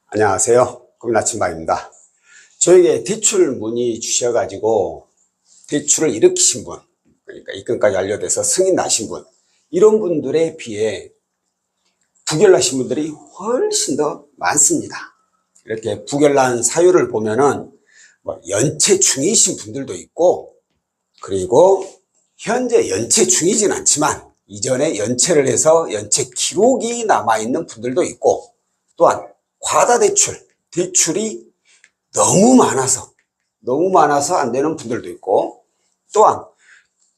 안녕하세요. 고민아침방입니다. 저에게 대출 문의 주셔가지고 대출을 일으키신 분, 그러니까 입금까지 완료돼서 승인 나신 분, 이런 분들에 비해 부결나신 분들이 훨씬 더 많습니다. 이렇게 부결난 사유를 보면은 연체 중이신 분들도 있고, 그리고 현재 연체 중이진 않지만 이전에 연체를 해서 연체 기록이 남아있는 분들도 있고, 또한 과다 대출이 너무 많아서 안 되는 분들도 있고, 또한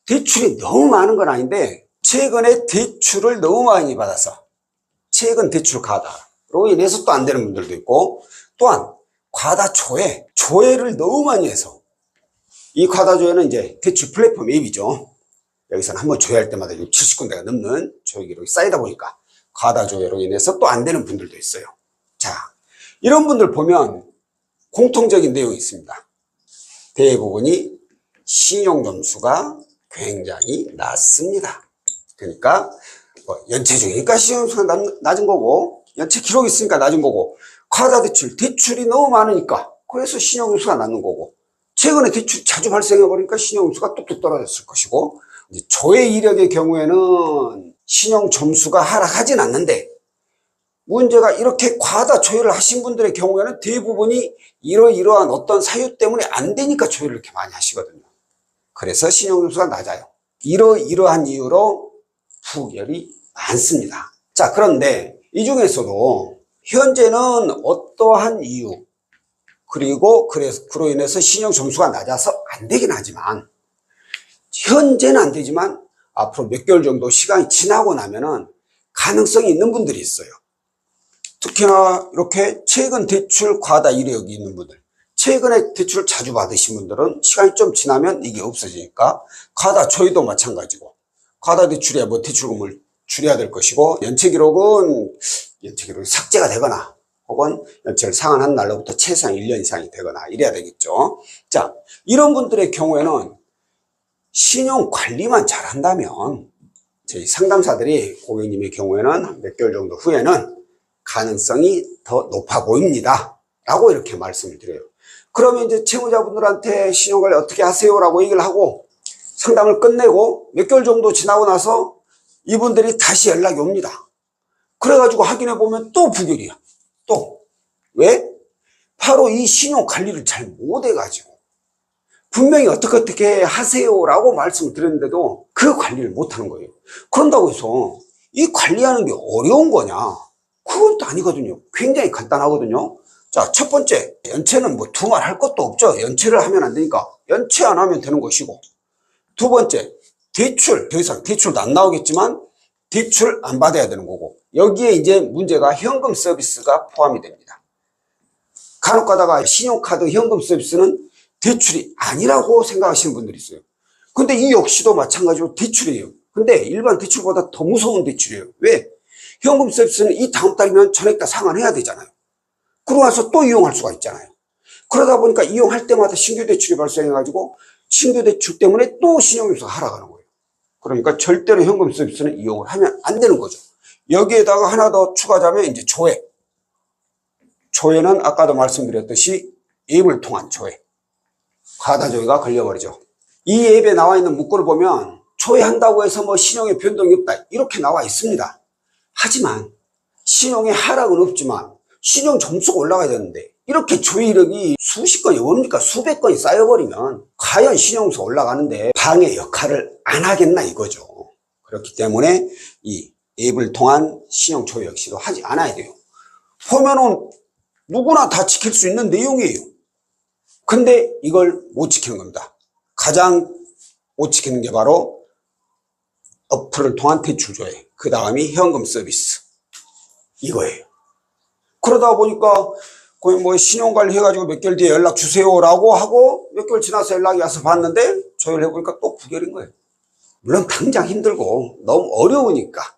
대출이 너무 많은 건 아닌데 최근에 대출을 너무 많이 받아서 최근 대출 과다로 인해서 또 안 되는 분들도 있고, 또한 과다 조회를 너무 많이 해서, 이 과다 조회는 이제 대출 플랫폼 앱이죠. 여기서는 한번 조회할 때마다 70군데가 넘는 조회 기록이 쌓이다 보니까 과다 조회로 인해서 또 안 되는 분들도 있어요. 자, 이런 분들 보면 공통적인 내용이 있습니다. 대부분이 신용점수가 굉장히 낮습니다. 그러니까 연체 중이니까 신용점수가 낮은 거고, 연체 기록이 있으니까 낮은 거고, 과다 대출이 너무 많으니까 그래서 신용점수가 낮은 거고, 최근에 대출이 자주 발생해버리니까 신용점수가 뚝뚝 떨어졌을 것이고, 이제 조회 이력의 경우에는 신용점수가 하락하진 않는데, 문제가 이렇게 과다 조회를 하신 분들의 경우에는 대부분이 이러한 어떤 사유 때문에 안 되니까 조회를 이렇게 많이 하시거든요. 그래서 신용점수가 낮아요. 이러한 이유로 부결이 많습니다. 자, 그런데 이 중에서도 현재는 어떠한 이유, 그리고 그로 인해서 신용점수가 낮아서 안 되긴 하지만, 현재는 안 되지만 앞으로 몇 개월 정도 시간이 지나고 나면은 가능성이 있는 분들이 있어요. 특히나 이렇게 최근 대출 과다 이력이 있는 분들, 최근에 대출을 자주 받으신 분들은 시간이 좀 지나면 이게 없어지니까 과다 조회도 마찬가지고, 과다 대출이야 대출금을 줄여야 될 것이고, 연체 기록이 삭제가 되거나 혹은 연체를 상환한 날로부터 최소한 1년 이상이 되거나 이래야 되겠죠. 자, 이런 분들의 경우에는 신용 관리만 잘한다면 저희 상담사들이 고객님의 경우에는 몇 개월 정도 후에는 가능성이 더 높아 보입니다 라고 이렇게 말씀을 드려요. 그러면 이제 채무자분들한테 신용관리 어떻게 하세요 라고 얘기를 하고 상담을 끝내고 몇 개월 정도 지나고 나서 이분들이 다시 연락이 옵니다. 그래가지고 확인해 보면 또 부결이야. 또 왜? 바로 이 신용관리를 잘 못해가지고, 분명히 어떻게 하세요 라고 말씀을 드렸는데도 그 관리를 못하는 거예요. 그런다고 해서 이 관리하는 게 어려운 거냐? 그건 또 아니거든요. 굉장히 간단하거든요. 자, 첫 번째, 연체는 두말 할 것도 없죠. 연체를 하면 안 되니까 연체 안 하면 되는 것이고, 두 번째, 대출, 더 이상 대출도 안 나오겠지만 대출 안 받아야 되는 거고, 여기에 이제 문제가 현금 서비스가 포함이 됩니다. 간혹 가다가 신용카드 현금 서비스는 대출이 아니라고 생각하시는 분들이 있어요. 근데 이 역시도 마찬가지로 대출이에요. 근데 일반 대출보다 더 무서운 대출이에요. 왜? 현금 서비스는 이 다음 달이면 전액 다 상환해야 되잖아요. 그러고 나서 또 이용할 수가 있잖아요. 그러다 보니까 이용할 때마다 신규 대출이 발생해가지고 신규 대출 때문에 또 신용점수가 하락하는 거예요. 그러니까 절대로 현금 서비스는 이용을 하면 안 되는 거죠. 여기에다가 하나 더 추가하자면 이제 조회. 조회는 아까도 말씀드렸듯이 앱을 통한 조회. 과다 조회가 걸려버리죠. 이 앱에 나와 있는 문구를 보면 조회한다고 해서 신용에 변동이 없다 이렇게 나와 있습니다. 하지만 신용의 하락은 없지만 신용 점수가 올라가야 되는데, 이렇게 조회 이력이 수십 건이 뭡니까 수백 건이 쌓여버리면 과연 신용점수가 올라가는데 방해 역할을 안 하겠나 이거죠. 그렇기 때문에 이 앱을 통한 신용 조회 역시도 하지 않아야 돼요. 보면은 누구나 다 지킬 수 있는 내용이에요. 근데 이걸 못 지키는 겁니다. 가장 못 지키는 게 바로 어플을 통한 대출 조회, 그 다음이 현금 서비스, 이거예요. 그러다 보니까 거의 신용관리 해가지고 몇 개월 뒤에 연락 주세요 라고 하고 몇 개월 지나서 연락이 와서 봤는데 조회를 해보니까 또 부결인 거예요. 물론 당장 힘들고 너무 어려우니까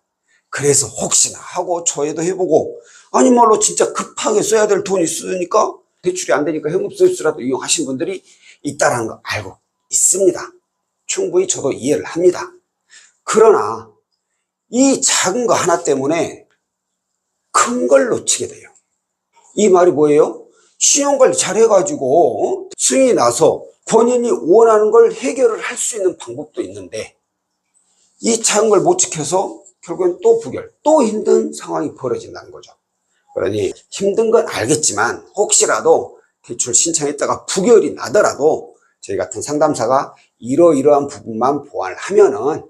그래서 혹시나 하고 조회도 해보고, 아니말로 진짜 급하게 써야 될 돈이 있으니까 대출이 안 되니까 현금 서비스라도 이용하신 분들이 있다는 거 알고 있습니다. 충분히 저도 이해를 합니다. 그러나 이 작은 거 하나 때문에 큰 걸 놓치게 돼요. 이 말이 뭐예요? 신용관리 잘 해가지고 승인이 나서 본인이 원하는 걸 해결을 할 수 있는 방법도 있는데 이 작은 걸 못 지켜서 결국엔 또 부결, 또 힘든 상황이 벌어진다는 거죠. 그러니 힘든 건 알겠지만 혹시라도 대출 신청했다가 부결이 나더라도 저희 같은 상담사가 이러이러한 부분만 보완을 하면은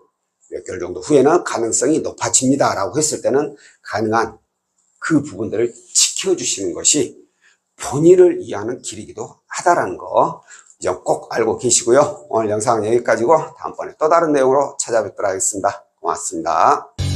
몇 개월 정도 후에는 가능성이 높아집니다 라고 했을 때는 가능한 그 부분들을 지켜주시는 것이 본인을 이해하는 길이기도 하다라는 거 이제 꼭 알고 계시고요. 오늘 영상은 여기까지고 다음번에 또 다른 내용으로 찾아뵙도록 하겠습니다. 고맙습니다.